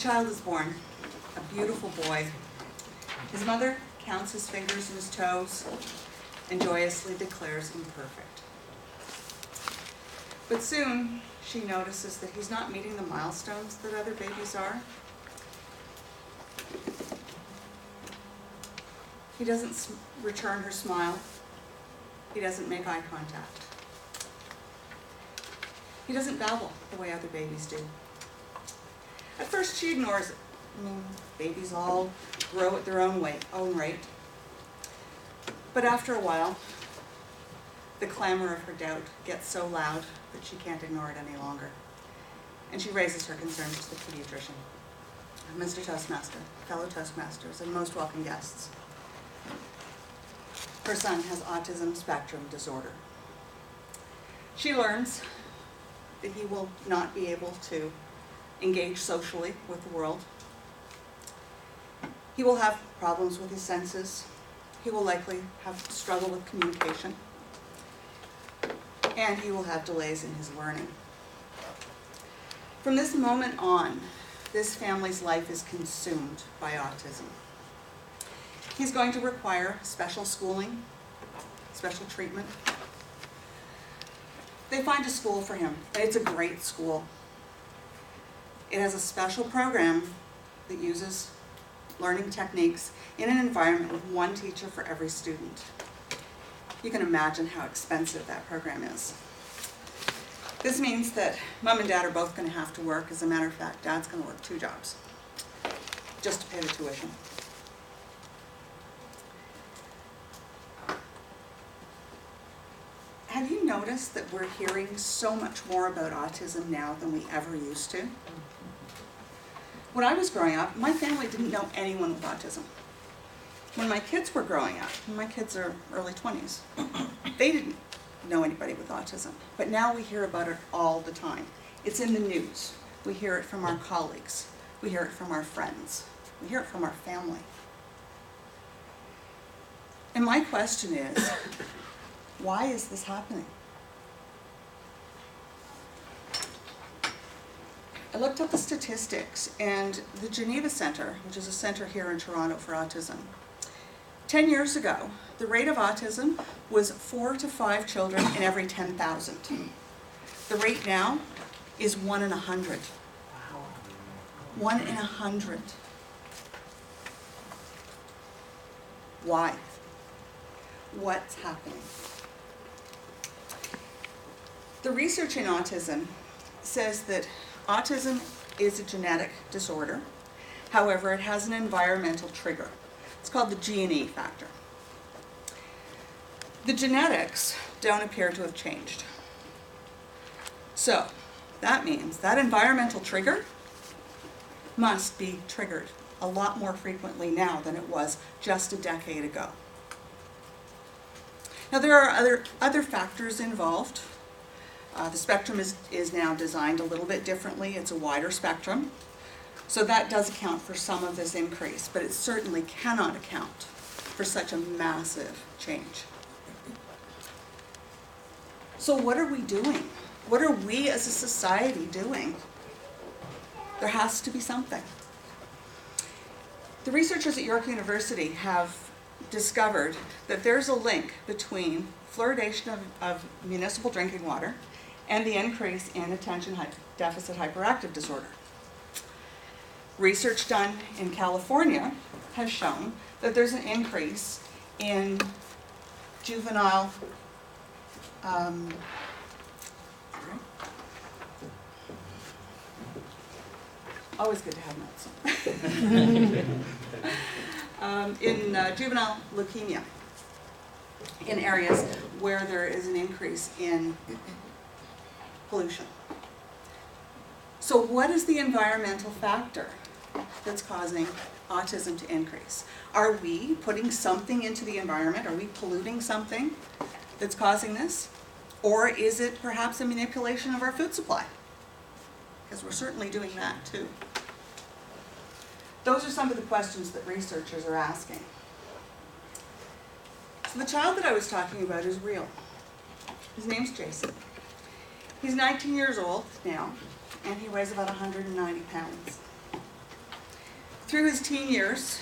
child is born, a beautiful boy. His mother counts his fingers and his toes and joyously declares him perfect. But soon she notices that he's not meeting the milestones that other babies are. He doesn't return her smile. He doesn't make eye contact. He doesn't babble the way other babies do. At first she ignores it. Babies all grow at their own rate. But after a while, the clamor of her doubt gets so loud that she can't ignore it any longer. And she raises her concerns to the pediatrician. Mr. Toastmaster, fellow Toastmasters, and most welcome guests. Her son has autism spectrum disorder. She learns that he will not be able to engage socially with the world. He will have problems with his senses. He will likely have struggle with communication. And he will have delays in his learning. From this moment on, this family's life is consumed by autism. He's going to require special schooling, special treatment. They find a school for him. It's a great school. It has a special program that uses learning techniques in an environment with one teacher for every student. You can imagine how expensive that program is. This means that Mom and Dad are both going to have to work. As a matter of fact, Dad's going to work 2 jobs just to pay the tuition. Have you noticed that we're hearing so much more about autism now than we ever used to? When I was growing up, my family didn't know anyone with autism. When my kids were growing up, and my kids are early 20s, they didn't know anybody with autism. But now we hear about it all the time. It's in the news. We hear it from our colleagues. We hear it from our friends. We hear it from our family. And my question is, why is this happening? I looked up the statistics, and the Geneva Center, which is a center here in Toronto for autism, 10 years ago, the rate of autism was 4 to 5 children in every 10,000. The rate now is 1 in 100. 1 in 100. Why? What's happening? The research in autism says that autism is a genetic disorder. However, it has an environmental trigger. It's called the G&E factor. The genetics don't appear to have changed. So, that means that environmental trigger must be triggered a lot more frequently now than it was just a decade ago. Now, there are other factors involved. The spectrum is now designed a little bit differently. It's a wider spectrum. So that does account for some of this increase, but it certainly cannot account for such a massive change. So what are we doing? What are we as a society doing? There has to be something. The researchers at York University have discovered that there's a link between fluoridation of municipal drinking water and the increase in attention deficit hyperactive disorder. Research done in California has shown that there's an increase in juvenile always good to have notes. In juvenile leukemia, in areas where there is an increase in pollution. So what is the environmental factor that's causing autism to increase? Are we putting something into the environment? Are we polluting something that's causing this? Or is it perhaps a manipulation of our food supply? Because we're certainly doing that too. Those are some of the questions that researchers are asking. So the child that I was talking about is real. His name's Jason. He's 19 years old now, and he weighs about 190 pounds. Through his teen years,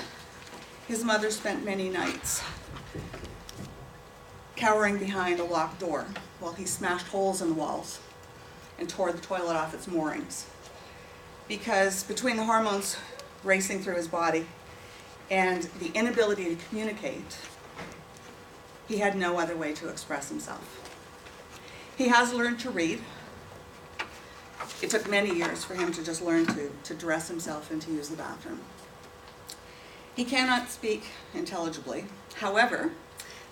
his mother spent many nights cowering behind a locked door while he smashed holes in the walls and tore the toilet off its moorings. Because between the hormones racing through his body and the inability to communicate, he had no other way to express himself. He has learned to read. It took many years for him to just learn to dress himself and to use the bathroom. He cannot speak intelligibly. However,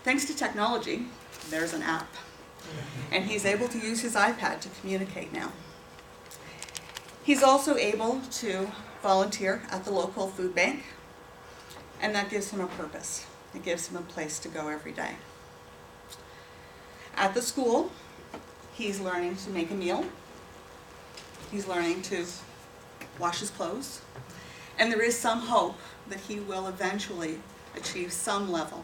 thanks to technology, there's an app. And he's able to use his iPad to communicate now. He's also able to volunteer at the local food bank, and that gives him a purpose. It gives him a place to go every day. At the school, he's learning to make a meal. He's learning to wash his clothes. And there is some hope that he will eventually achieve some level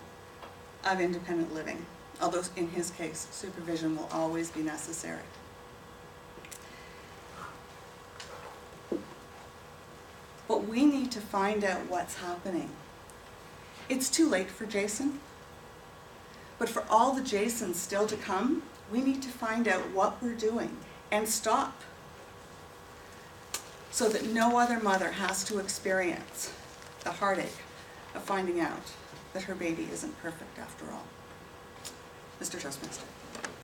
of independent living, although in his case, supervision will always be necessary. But we need to find out what's happening. It's too late for Jason, but for all the Jasons still to come, we need to find out what we're doing and stop, so that no other mother has to experience the heartache of finding out that her baby isn't perfect after all. Mr. Toastmaster.